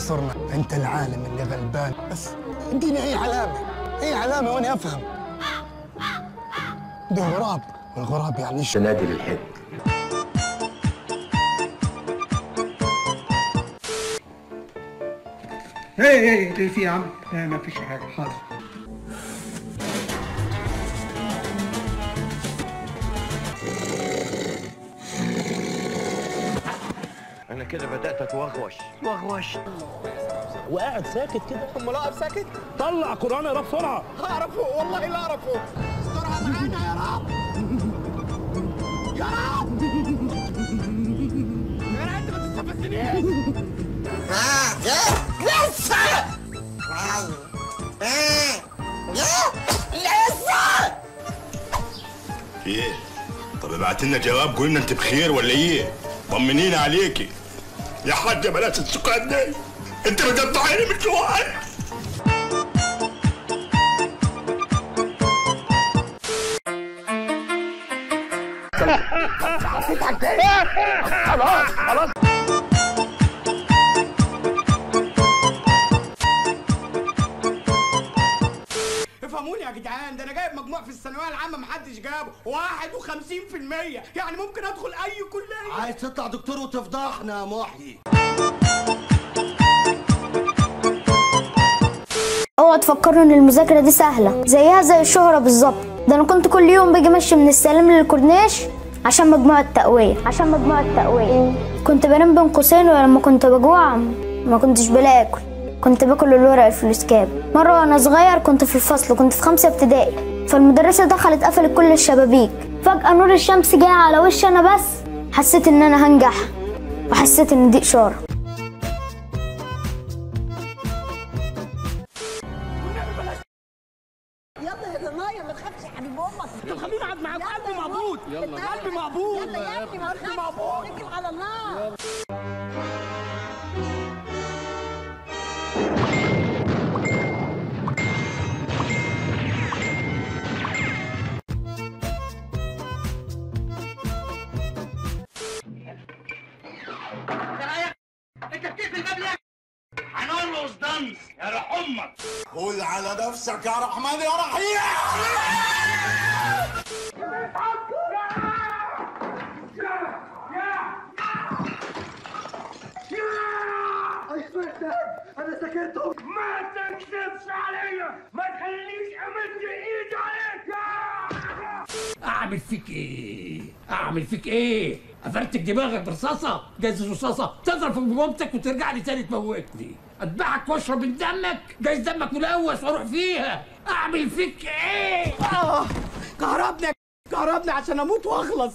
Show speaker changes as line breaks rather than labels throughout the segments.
تنصرنا. انت العالم اللي غلبان، بس اديني اي علامه، اي علامه وانا افهم. ده غراب، والغراب يعني ايش؟
نادي للحد.
ايه في يا عم؟ ما فيش حاجه، حاضر.
انا كده بدات اتوغوش
وقاعد ساكت كده.
امال اقف ساكت؟
طلع قرآن اقرا بسرعه.
اعرفه والله لا اعرفه. استرها معانا يا رب، يا رب، يا رب انت ما تستفزنيش. لسه لسه.
ايه؟ طب ابعت لنا جواب، قولنا انت بخير ولا ايه؟ طمنينا عليكي يا حاجه. بلاش السكان دي، انت بتقطعيني من جواي.
خلاص
افهموني يا جدعان، ده انا جايب مجموع في الثانويه العامه محدش جابه 51%، يعني ممكن ادخل اي كليه.
عايز تطلع دكتور وتفضحنا يا محيي؟
اوعوا تفكروا ان المذاكره دي سهله، زيها زي الشهره بالظبط. ده انا كنت كل يوم باجي ماشي من السلام للكورنيش عشان مجموع التقويه. كنت بنام بين قوسين، ولما كنت بجوع ما كنتش بلاقي اكل، كنت باكل الورق الفلوسكاب. مره وانا صغير كنت في الفصل، كنت في 5 ابتدائي، فالمدرسه دخلت قفلت كل الشبابيك. فجاه نور الشمس جاي على وشي انا، بس حسيت ان انا هنجح، وحسيت ان دي اشاره.
يلا يا ضنايا ما تخافش يا حبيب امك.
طب خليني اقعد معاك، قلبي مقبوض. قلبي مقبوض.
يلا يا ابني ما تخافش، اتكل على الله.
انت بتقفل الباب ليه؟ هنرقص دنس يا روح امك.
قول على نفسك يا رحمن يا رحيم.
انا سكرته.
ما تكذبش عليا، ما تخلينيش امد ايدي عليك.
اعمل فيك ايه؟ قفلتك دماغك برصاصه؟ جايز الرصاصه تضرب في مامتك وترجع لي تاني تموتني. اذبحك واشرب من دمك، جايز دمك ملوث واروح فيها. اعمل فيك ايه؟
كهربني عشان اموت واخلص.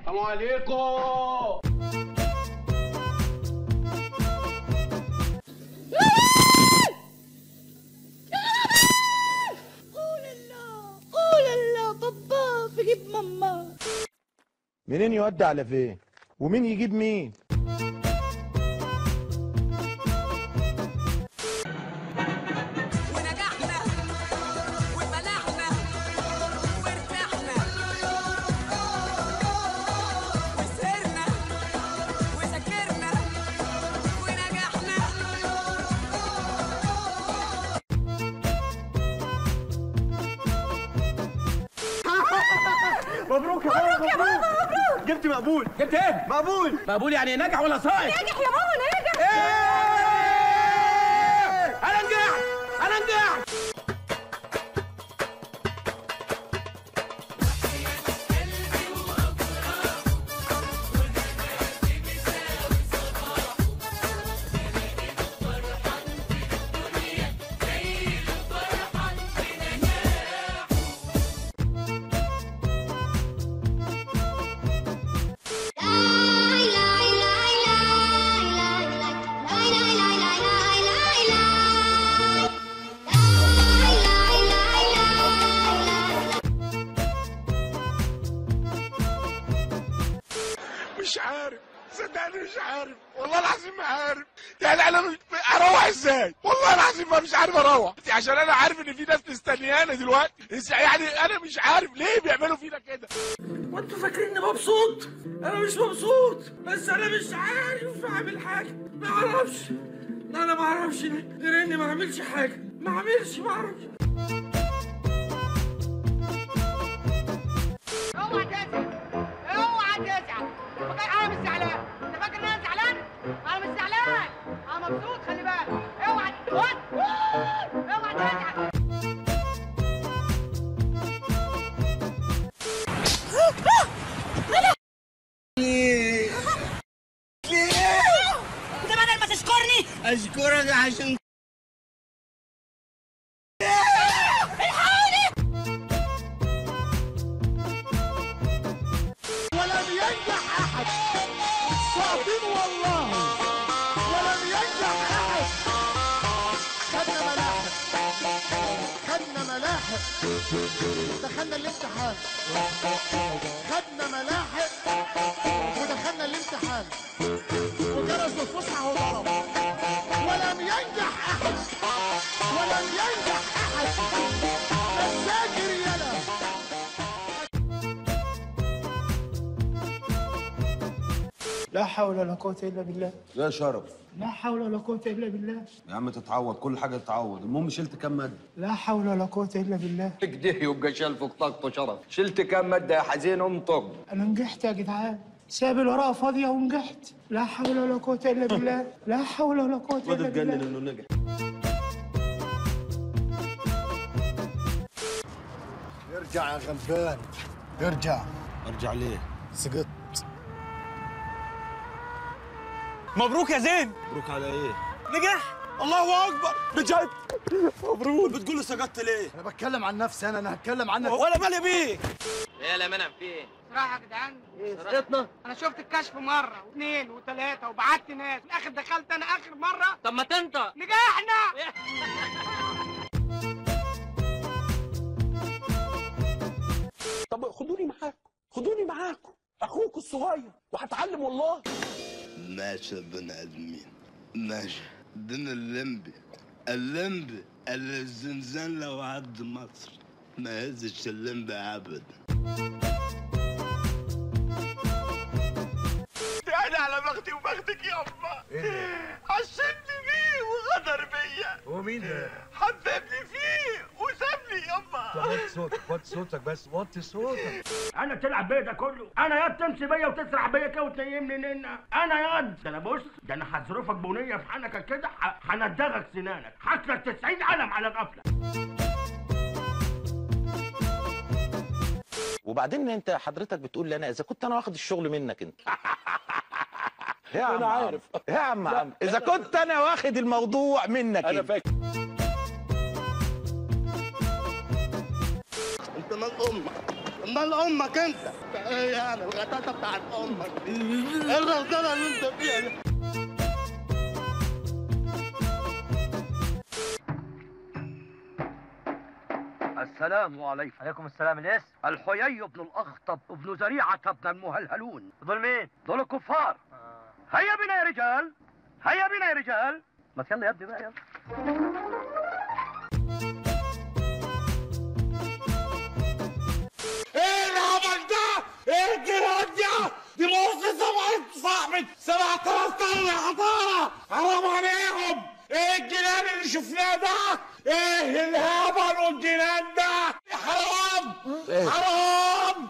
السلام عليكم.
قول الله بابا في جيب ماما.
منين يودي على فين؟ ومين يجيب مين؟
ونجحنا وفلحنا وارتحنا وسهرنا وذاكرنا ونجحنا.
مبروك يا بابا، مبروك. جبت مقبول.
جبت ايه؟ مقبول يعني ناجح ولا ساقط؟
ناجح يا بابا، ناجح.
انا نجحت.
والله العظيم ما عارف. يعني انا اروح ازاي؟ والله العظيم ما مش عارف اروح، عشان انا عارف ان في ناس مستنيانا دلوقتي. يعني انا مش عارف ليه بيعملوا فينا كده.
وانتوا فاكريني مبسوط؟ انا مش مبسوط، بس انا مش عارف اعمل حاجه، ما اعرفش. انا ما اعرفش غير اني ما اعملش حاجه، ما اعرفش.
اوعى تزعل، اوعى تزعل. انا مش زعلان، انت فاكر ان انا زعلان؟ انا مش زعلان، انا مبسوط. خلي بالك، اوعى تزعل.
ليه؟
انت بدل ما تشكرني
اشكرك عشان
ولم ينجح احد، صعبين والله. ولم ينجح احد. خدنا ملاحق، دخلنا الامتحان. خدنا ملاحق ودخلنا الامتحان، وجرس الفسحه وضرب. ولم ينجح احد، ولم ينجح احد. الذاكر يلا.
لا حول ولا قوة إلا بالله.
لا شرف.
لا حول ولا قوة إلا بالله.
يا عم تتعوض، كل حاجه تتعوض. المهم شلت كام ماده؟
لا حول ولا قوة إلا بالله.
كده يبقى شلفك طاقته شرف. شلت كام ماده يا حزين؟ انطق.
أنا نجحت يا جدعان، ساب الورقة فاضية ونجحت. لا حول ولا قوة إلا بالله. لا حول ولا قوة إلا بالله.
اتجنن انه نجح.
ارجع يا غلبان، ارجع.
ارجع ليه؟
سقطت.
مبروك يا زين.
مبروك على ايه؟
نجح. الله اكبر بجد. مبروك.
بتقول لي سقطت ليه؟
انا بتكلم عن نفسي، انا هتكلم عنك.
ولا مالي بيك.
ايه يا منعم في ايه؟
صراحة يا جدعان،
سقطنا؟
انا شفت الكشف مرة واثنين وثلاثة وبعت ناس، في الاخر دخلت انا اخر مرة.
طب ما تنطق.
نجحنا.
طب خدوني معاكم، اخوكم الصغير وهتعلم والله.
ماشي يا بني ادمين، ماشي. دين اللمبي اللي الزنزان لو عد مصر ما يهزش اللمبي ابدا. يعني على بختي وبختك يا امه. عشمني بيه وغدر بيا.
ومين ده؟
حببني فيه وسابني يما.
وطي صوتك بس، وطي صوتك.
انا تلعب بيا ده كله؟ انا ياد تمشي بيا وتسرح بيا كده وتنيمني ننا؟ انا ياد ده انا بص، ده انا هظروفك بنيه في حنكك كده، هندغك سنانك، هاكلك 90 قلم على غفله.
وبعدين انت حضرتك بتقول لي انا اذا كنت انا واخد الشغل منك انت. يا عم
انا عارف.
يا عم اذا كنت انا واخد الموضوع منك
انا
انت.
فاكر.
انت مال امك انت. ايه يعني الغطاطه بتاعت امك دي؟ ايه الرجاله اللي انت فيها دي؟
السلام عليكم. عليكم السلام. الاسم؟ الحيي بن الاخطب بن زريعه بن المهلهلون. دول مين؟ دول الكفار. هيا بنا يا رجال، هيا بنا يا رجال. ما يلا يا ابني بقى، يلا.
ايه الهبل ده؟ ايه الجنان ده؟ دي مؤسسة صاحبة 7000 طن يا حضارة، حرام عليهم. ايه الجنان اللي شفناه ده؟ ايه الهبل والجنان ده؟ حرام حرام.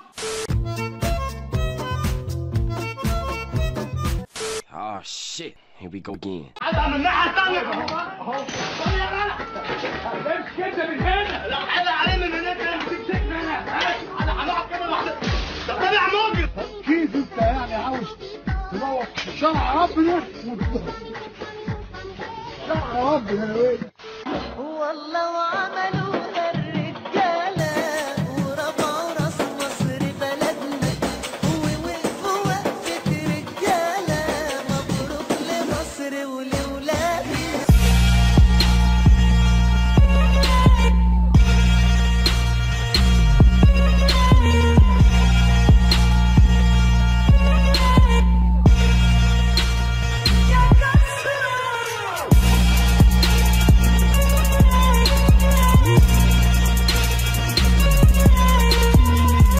Oh shit, here we go again.
عدى من الناحية الثانية اهو. طب يا جدع امشي كده من هنا. لا حل عليه من هناك، انا بتمسكنا هنا. انا هنقعد كده لوحدنا. ده طلع موجب.
كيف انت يعني عاوز تروح شرع ربنا؟ شرع ربنا يا ويلي.
والله وعمل